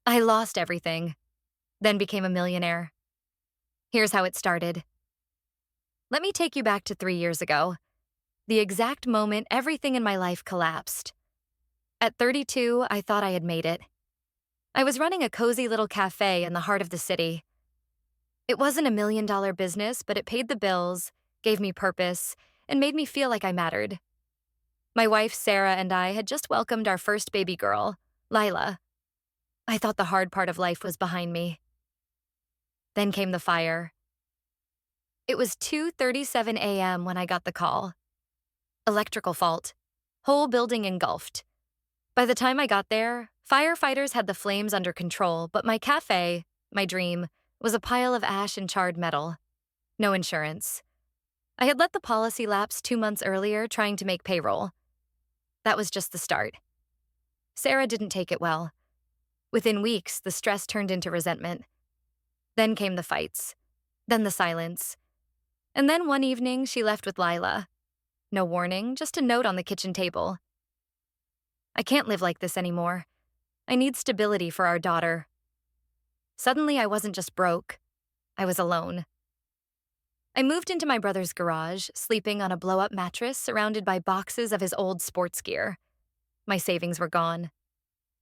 I lost everything, then became a millionaire. Here's how it started. Let me take you back to 3 years ago, the exact moment everything in my life collapsed. At 32, I thought I had made it. I was running a cozy little cafe in the heart of the city. It wasn't $1 million business, but it paid the bills, gave me purpose, and made me feel like I mattered. My wife, Sarah, and I had just welcomed our first baby girl, Lila. I thought the hard part of life was behind me. Then came the fire. It was 2:37 a.m. when I got the call. Electrical fault. Whole building engulfed. By the time I got there, firefighters had the flames under control, but my cafe, my dream, was a pile of ash and charred metal. No insurance. I had let the policy lapse 2 months earlier trying to make payroll. That was just the start. Sarah didn't take it well. Within weeks, the stress turned into resentment. Then came the fights. Then the silence. And then one evening, she left with Lila. No warning, just a note on the kitchen table. I can't live like this anymore. I need stability for our daughter. Suddenly, I wasn't just broke. I was alone. I moved into my brother's garage, sleeping on a blow-up mattress surrounded by boxes of his old sports gear. My savings were gone.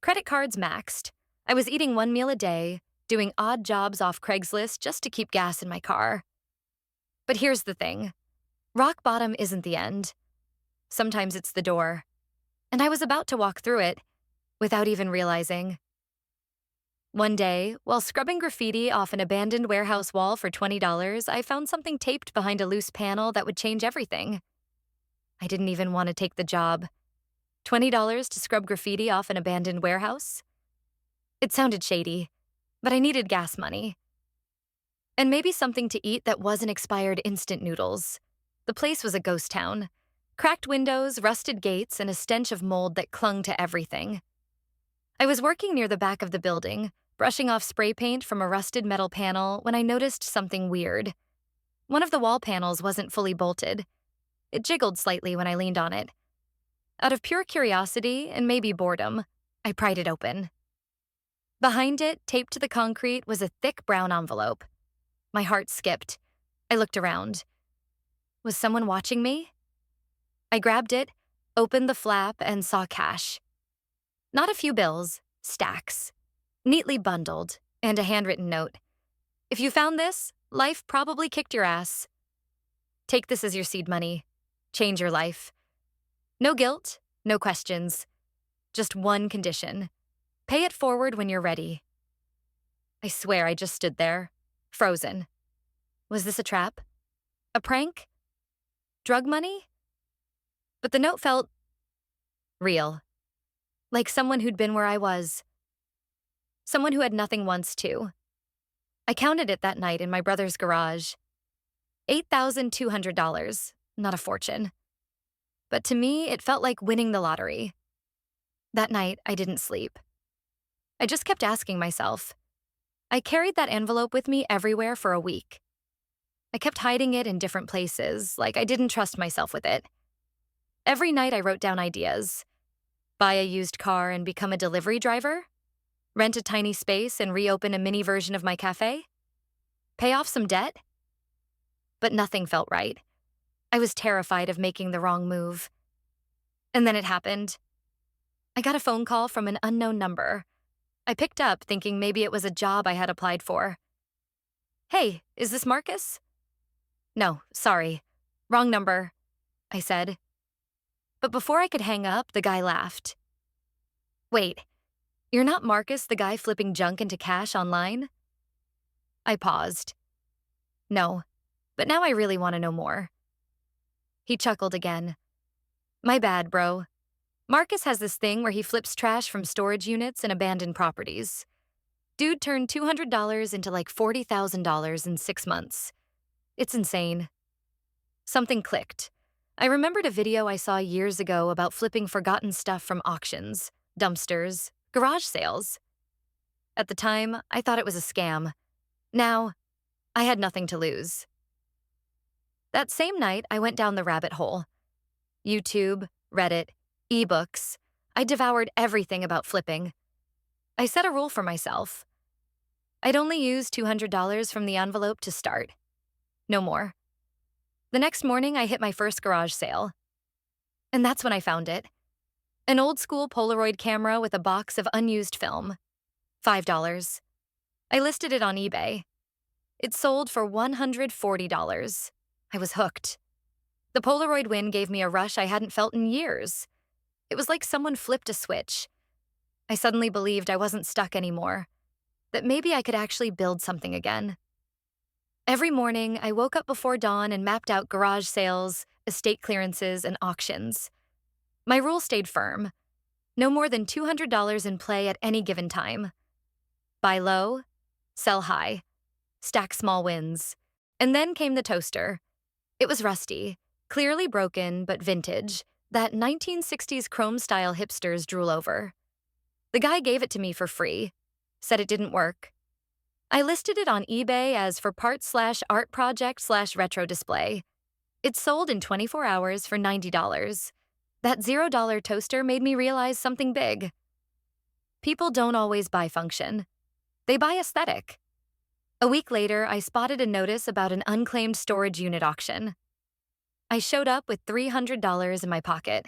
Credit cards maxed. I was eating one meal a day, doing odd jobs off Craigslist just to keep gas in my car. But here's the thing. Rock bottom isn't the end. Sometimes it's the door. And I was about to walk through it, without even realizing. One day, while scrubbing graffiti off an abandoned warehouse wall for $20, I found something taped behind a loose panel that would change everything. I didn't even want to take the job. $20 to scrub graffiti off an abandoned warehouse? It sounded shady, but I needed gas money. And maybe something to eat that wasn't expired instant noodles. The place was a ghost town. Cracked windows, rusted gates, and a stench of mold that clung to everything. I was working near the back of the building, brushing off spray paint from a rusted metal panel when I noticed something weird. One of the wall panels wasn't fully bolted. It jiggled slightly when I leaned on it. Out of pure curiosity and maybe boredom, I pried it open. Behind it, taped to the concrete, was a thick brown envelope. My heart skipped. I looked around. Was someone watching me? I grabbed it, opened the flap, and saw cash. Not a few bills, stacks. Neatly bundled, and a handwritten note. If you found this, life probably kicked your ass. Take this as your seed money. Change your life. No guilt, no questions. Just one condition. Pay it forward when you're ready. I swear I just stood there, frozen. Was this a trap? A prank? Drug money? But the note felt real. Like someone who'd been where I was. Someone who had nothing once, too. I counted it that night in my brother's garage. $8,200, not a fortune. But to me, it felt like winning the lottery. That night, I didn't sleep. I just kept asking myself. I carried that envelope with me everywhere for a week. I kept hiding it in different places, like I didn't trust myself with it. Every night I wrote down ideas. Buy a used car and become a delivery driver? Rent a tiny space and reopen a mini version of my cafe? Pay off some debt? But nothing felt right. I was terrified of making the wrong move. And then it happened. I got a phone call from an unknown number. I picked up thinking maybe it was a job I had applied for. Hey, is this Marcus? No, sorry. Wrong number, I said. But before I could hang up, the guy laughed. Wait, you're not Marcus, the guy flipping junk into cash online? I paused. No, but now I really want to know more. He chuckled again. My bad, bro. Marcus has this thing where he flips trash from storage units and abandoned properties. Dude turned $200 into like $40,000 in 6 months. It's insane. Something clicked. I remembered a video I saw years ago about flipping forgotten stuff from auctions, dumpsters, garage sales. At the time, I thought it was a scam. Now, I had nothing to lose. That same night, I went down the rabbit hole. YouTube, Reddit, ebooks. I devoured everything about flipping. I set a rule for myself. I'd only use $200 from the envelope to start. No more. The next morning, I hit my first garage sale. And that's when I found it. An old-school Polaroid camera with a box of unused film. $5. I listed it on eBay. It sold for $140. I was hooked. The Polaroid win gave me a rush I hadn't felt in years. It was like someone flipped a switch. I suddenly believed I wasn't stuck anymore, that maybe I could actually build something again. Every morning, I woke up before dawn and mapped out garage sales, estate clearances, and auctions. My rule stayed firm. No more than $200 in play at any given time. Buy low, sell high, stack small wins. And then came the toaster. It was rusty, clearly broken, but vintage, that 1960s chrome-style hipsters drool over. The guy gave it to me for free, said it didn't work. I listed it on eBay as for parts/art project/retro display. It sold in 24 hours for $90. That $0 toaster made me realize something big. People don't always buy function. They buy aesthetic. A week later, I spotted a notice about an unclaimed storage unit auction. I showed up with $300 in my pocket.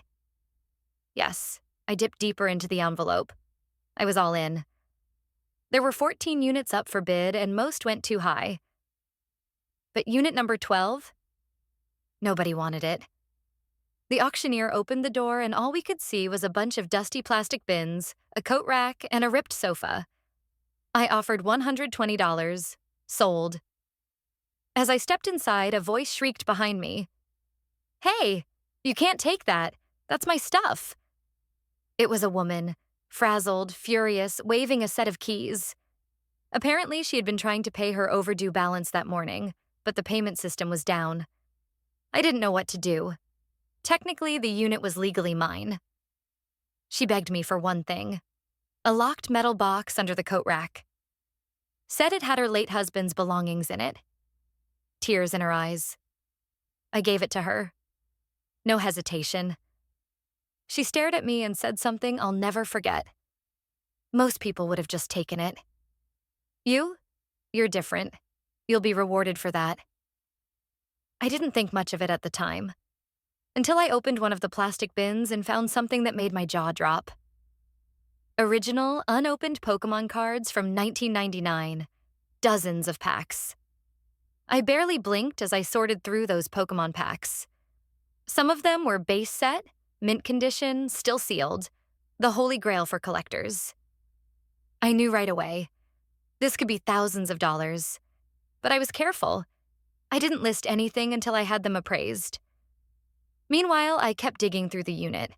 Yes, I dipped deeper into the envelope. I was all in. There were 14 units up for bid, and most went too high. But unit number 12? Nobody wanted it. The auctioneer opened the door, and all we could see was a bunch of dusty plastic bins, a coat rack, and a ripped sofa. I offered $120. Sold. As I stepped inside, a voice shrieked behind me. "Hey, you can't take that. That's my stuff." It was a woman, frazzled, furious, waving a set of keys. Apparently, she had been trying to pay her overdue balance that morning, but the payment system was down. I didn't know what to do. Technically, the unit was legally mine. She begged me for one thing: a locked metal box under the coat rack. Said it had her late husband's belongings in it. Tears in her eyes. I gave it to her. No hesitation. She stared at me and said something I'll never forget. Most people would have just taken it. You're different. You'll be rewarded for that. I didn't think much of it at the time, until I opened one of the plastic bins and found something that made my jaw drop. Original, unopened Pokémon cards from 1999. Dozens of packs. I barely blinked as I sorted through those Pokémon packs. Some of them were base set, mint condition, still sealed, the holy grail for collectors. I knew right away. This could be thousands of dollars. But I was careful. I didn't list anything until I had them appraised. Meanwhile, I kept digging through the unit.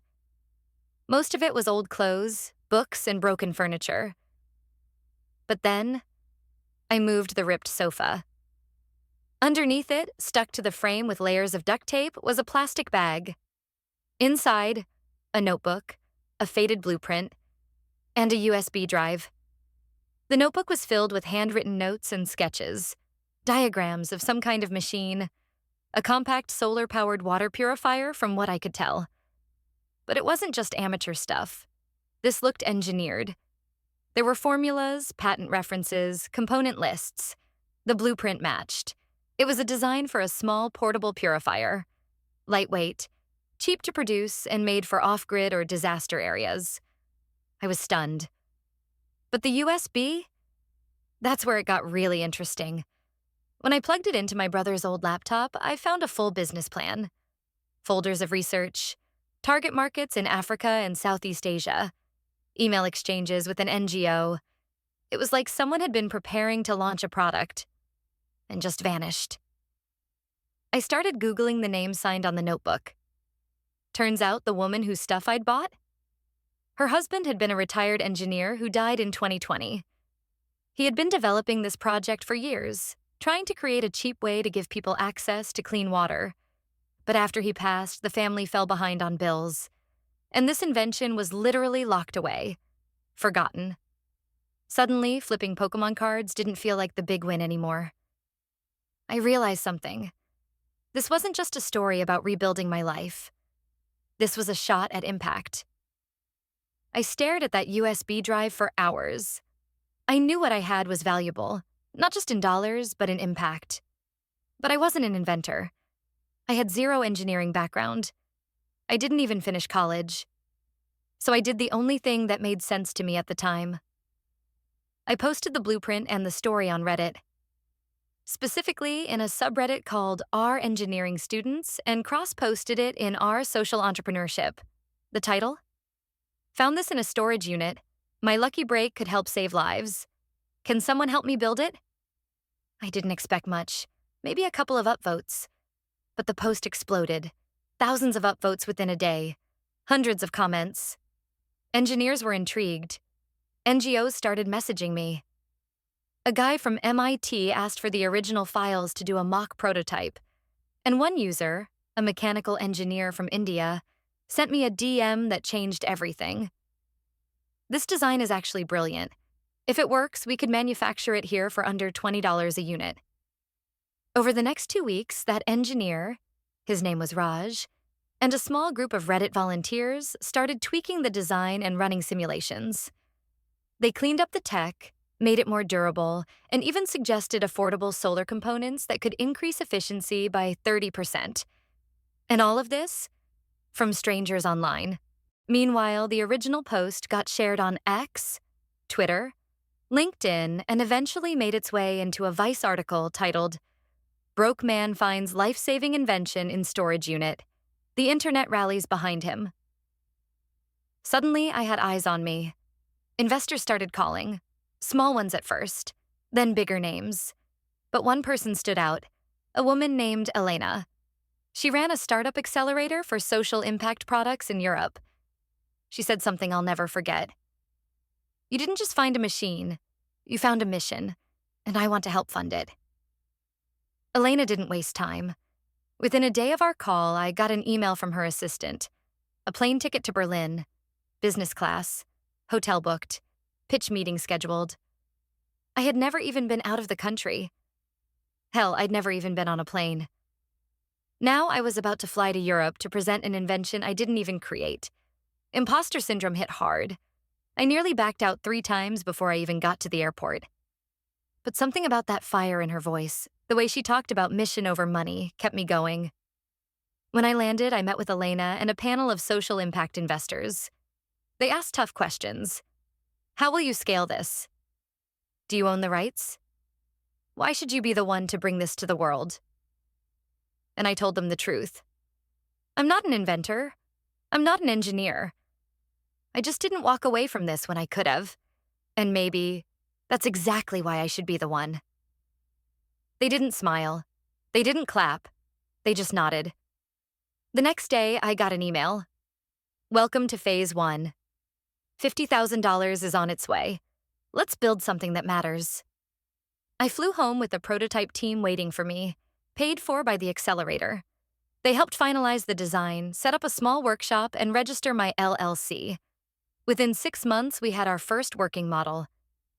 Most of it was old clothes, books, and broken furniture. But then, I moved the ripped sofa. Underneath it, stuck to the frame with layers of duct tape, was a plastic bag. Inside, a notebook, a faded blueprint, and a USB drive. The notebook was filled with handwritten notes and sketches, diagrams of some kind of machine, a compact solar-powered water purifier from what I could tell. But it wasn't just amateur stuff. This looked engineered. There were formulas, patent references, component lists. The blueprint matched. It was a design for a small portable purifier. Lightweight, cheap to produce, and made for off-grid or disaster areas. I was stunned. But the USB? That's where it got really interesting. When I plugged it into my brother's old laptop, I found a full business plan. Folders of research, target markets in Africa and Southeast Asia, email exchanges with an NGO. It was like someone had been preparing to launch a product and just vanished. I started Googling the name signed on the notebook. Turns out the woman whose stuff I'd bought? Her husband had been a retired engineer who died in 2020. He had been developing this project for years, trying to create a cheap way to give people access to clean water. But after he passed, the family fell behind on bills. And this invention was literally locked away, forgotten. Suddenly, flipping Pokémon cards didn't feel like the big win anymore. I realized something. This wasn't just a story about rebuilding my life. This was a shot at impact. I stared at that USB drive for hours. I knew what I had was valuable, not just in dollars, but in impact. But I wasn't an inventor. I had zero engineering background. I didn't even finish college. So I did the only thing that made sense to me at the time. I posted the blueprint and the story on Reddit, specifically in a subreddit called R Engineering Students, and cross-posted it in R Social Entrepreneurship. The title? Found this in a storage unit. My lucky break could help save lives. Can someone help me build it? I didn't expect much, maybe a couple of upvotes. But the post exploded. Thousands of upvotes within a day. Hundreds of comments. Engineers were intrigued. NGOs started messaging me. A guy from MIT asked for the original files to do a mock prototype. And one user, a mechanical engineer from India, sent me a DM that changed everything. This design is actually brilliant. If it works, we could manufacture it here for under $20 a unit. Over the next 2 weeks, that engineer, his name was Raj, and a small group of Reddit volunteers started tweaking the design and running simulations. They cleaned up the tech, made it more durable, and even suggested affordable solar components that could increase efficiency by 30%. And all of this from strangers online. Meanwhile, the original post got shared on X, Twitter, LinkedIn, and eventually made its way into a Vice article titled, "Broke Man Finds Life-Saving Invention in Storage Unit. The internet rallies behind him." Suddenly, I had eyes on me. Investors started calling, small ones at first, then bigger names. But one person stood out, a woman named Elena. She ran a startup accelerator for social impact products in Europe. She said something I'll never forget. "You didn't just find a machine, you found a mission, and I want to help fund it." Elena didn't waste time. Within a day of our call, I got an email from her assistant, a plane ticket to Berlin, business class, hotel booked, pitch meeting scheduled. I had never even been out of the country. Hell, I'd never even been on a plane. Now I was about to fly to Europe to present an invention I didn't even create. Imposter syndrome hit hard. I nearly backed out 3 times before I even got to the airport. But something about that fire in her voice, the way she talked about mission over money, kept me going. When I landed, I met with Elena and a panel of social impact investors. They asked tough questions. How will you scale this? Do you own the rights? Why should you be the one to bring this to the world? And I told them the truth. I'm not an inventor. I'm not an engineer. I just didn't walk away from this when I could have. And maybe that's exactly why I should be the one. They didn't smile. They didn't clap. They just nodded. The next day, I got an email. "Welcome to Phase 1. $50,000 is on its way. Let's build something that matters." I flew home with the prototype team waiting for me, paid for by the accelerator. They helped finalize the design, set up a small workshop, and register my LLC. Within 6 months, we had our first working model.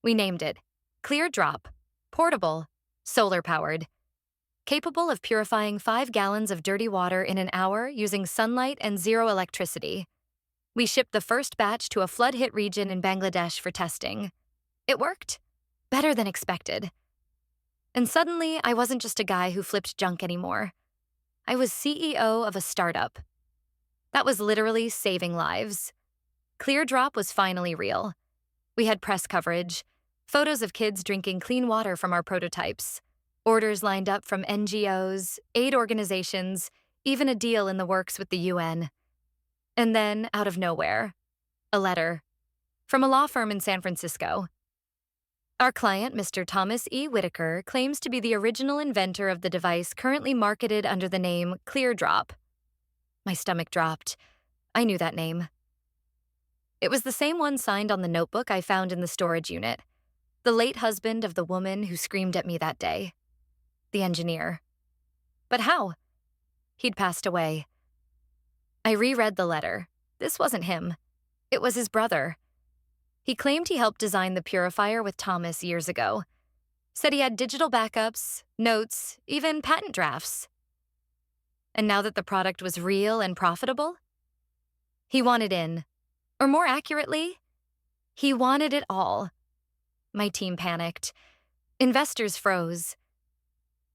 We named it Clear Drop, portable, solar-powered, capable of purifying 5 gallons of dirty water in an hour using sunlight and zero electricity. We shipped the first batch to a flood-hit region in Bangladesh for testing. It worked, better than expected. And suddenly, I wasn't just a guy who flipped junk anymore. I was CEO of a startup. That was literally saving lives. Clear Drop was finally real. We had press coverage, photos of kids drinking clean water from our prototypes, orders lined up from NGOs, aid organizations, even a deal in the works with the UN. And then, out of nowhere, a letter from a law firm in San Francisco. Our client, Mr. Thomas E. Whitaker, claims to be the original inventor of the device currently marketed under the name Clear Drop. My stomach dropped. I knew that name. It was the same one signed on the notebook I found in the storage unit, the late husband of the woman who screamed at me that day, the engineer. But how? He'd passed away. I reread the letter. This wasn't him. It was his brother. He claimed he helped design the purifier with Thomas years ago. Said he had digital backups, notes, even patent drafts. And now that the product was real and profitable, he wanted in. Or more accurately, he wanted it all. My team panicked. Investors froze.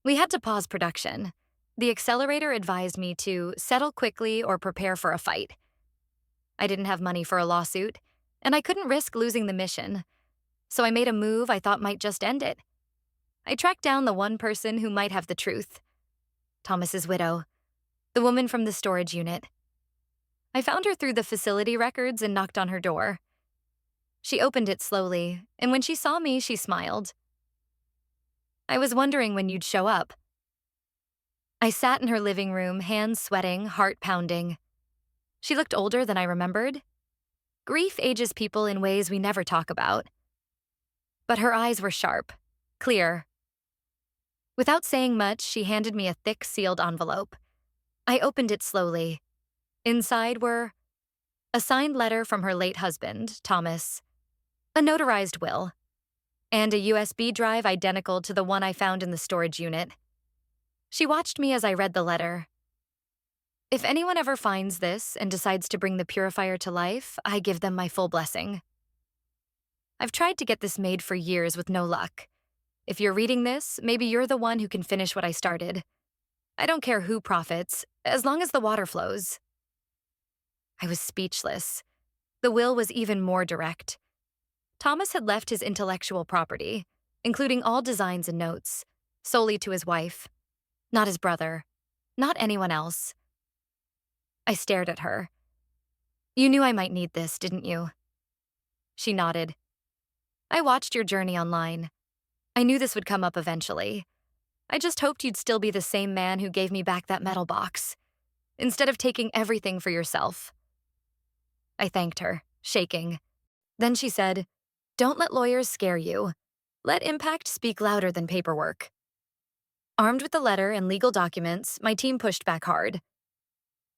We had to pause production. The accelerator advised me to settle quickly or prepare for a fight. I didn't have money for a lawsuit, and I couldn't risk losing the mission, so I made a move I thought might just end it. I tracked down the one person who might have the truth. Thomas's widow, the woman from the storage unit. I found her through the facility records and knocked on her door. She opened it slowly, and when she saw me, she smiled. I was wondering when you'd show up. I sat in her living room, hands sweating, heart pounding. She looked older than I remembered. Grief ages people in ways we never talk about. But her eyes were sharp, clear. Without saying much, she handed me a thick, sealed envelope. I opened it slowly. Inside were a signed letter from her late husband, Thomas, a notarized will, and a USB drive identical to the one I found in the storage unit. She watched me as I read the letter. If anyone ever finds this and decides to bring the purifier to life, I give them my full blessing. I've tried to get this made for years with no luck. If you're reading this, maybe you're the one who can finish what I started. I don't care who profits, as long as the water flows. I was speechless. The will was even more direct. Thomas had left his intellectual property, including all designs and notes, solely to his wife. Not his brother. Not anyone else. I stared at her. You knew I might need this, didn't you? She nodded. I watched your journey online. I knew this would come up eventually. I just hoped you'd still be the same man who gave me back that metal box, instead of taking everything for yourself. I thanked her, shaking. Then she said, "Don't let lawyers scare you. Let impact speak louder than paperwork." Armed with the letter and legal documents, my team pushed back hard.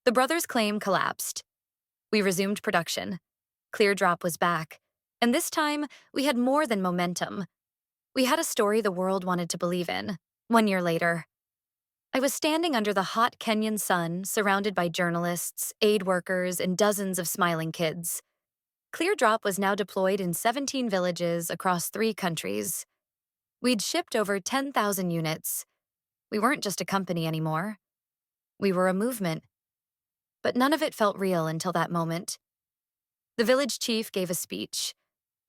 The brothers' claim collapsed. We resumed production. Cleardrop was back, and this time we had more than momentum. We had a story the world wanted to believe in. 1 year later, I was standing under the hot Kenyan sun, surrounded by journalists, aid workers, and dozens of smiling kids. Cleardrop was now deployed in 17 villages across 3 countries. We'd shipped over 10,000 units. We weren't just a company anymore. We were a movement. But none of it felt real until that moment. The village chief gave a speech.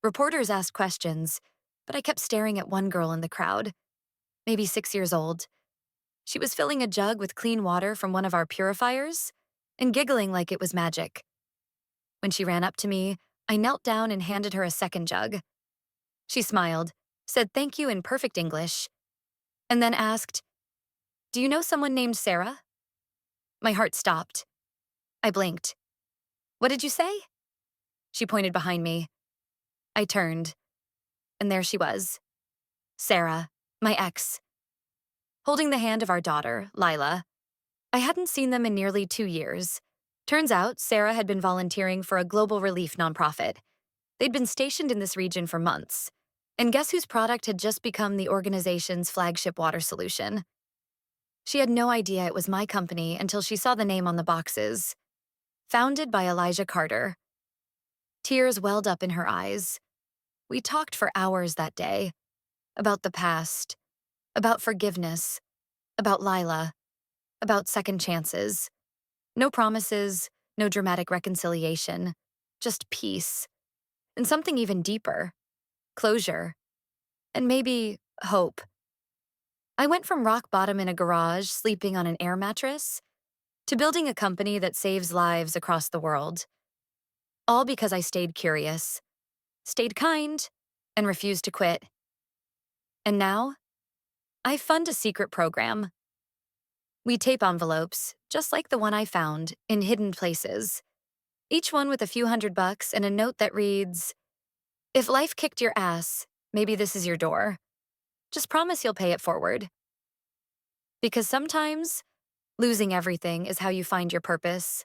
Reporters asked questions, but I kept staring at one girl in the crowd, maybe 6 years old. She was filling a jug with clean water from one of our purifiers and giggling like it was magic. When she ran up to me, I knelt down and handed her a second jug. She smiled, said thank you in perfect English, and then asked, "Do you know someone named Sarah?" My heart stopped. I blinked. "What did you say?" She pointed behind me. I turned, and there she was. Sarah, my ex, holding the hand of our daughter, Lila. I hadn't seen them in nearly 2 years. Turns out, Sarah had been volunteering for a global relief nonprofit. They'd been stationed in this region for months. And guess whose product had just become the organization's flagship water solution? She had no idea it was my company until she saw the name on the boxes. Founded by Elijah Carter. Tears welled up in her eyes. We talked for hours that day. About the past. About forgiveness. About Lila. About second chances. No promises, no dramatic reconciliation. Just peace. And something even deeper. Closure. And maybe hope. I went from rock bottom in a garage, sleeping on an air mattress, to building a company that saves lives across the world. All because I stayed curious, stayed kind, and refused to quit. And now, I fund a secret program. We tape envelopes, just like the one I found, in hidden places. Each one with a few $100 and a note that reads, "If life kicked your ass, maybe this is your door. Just promise you'll pay it forward." Because sometimes, losing everything is how you find your purpose.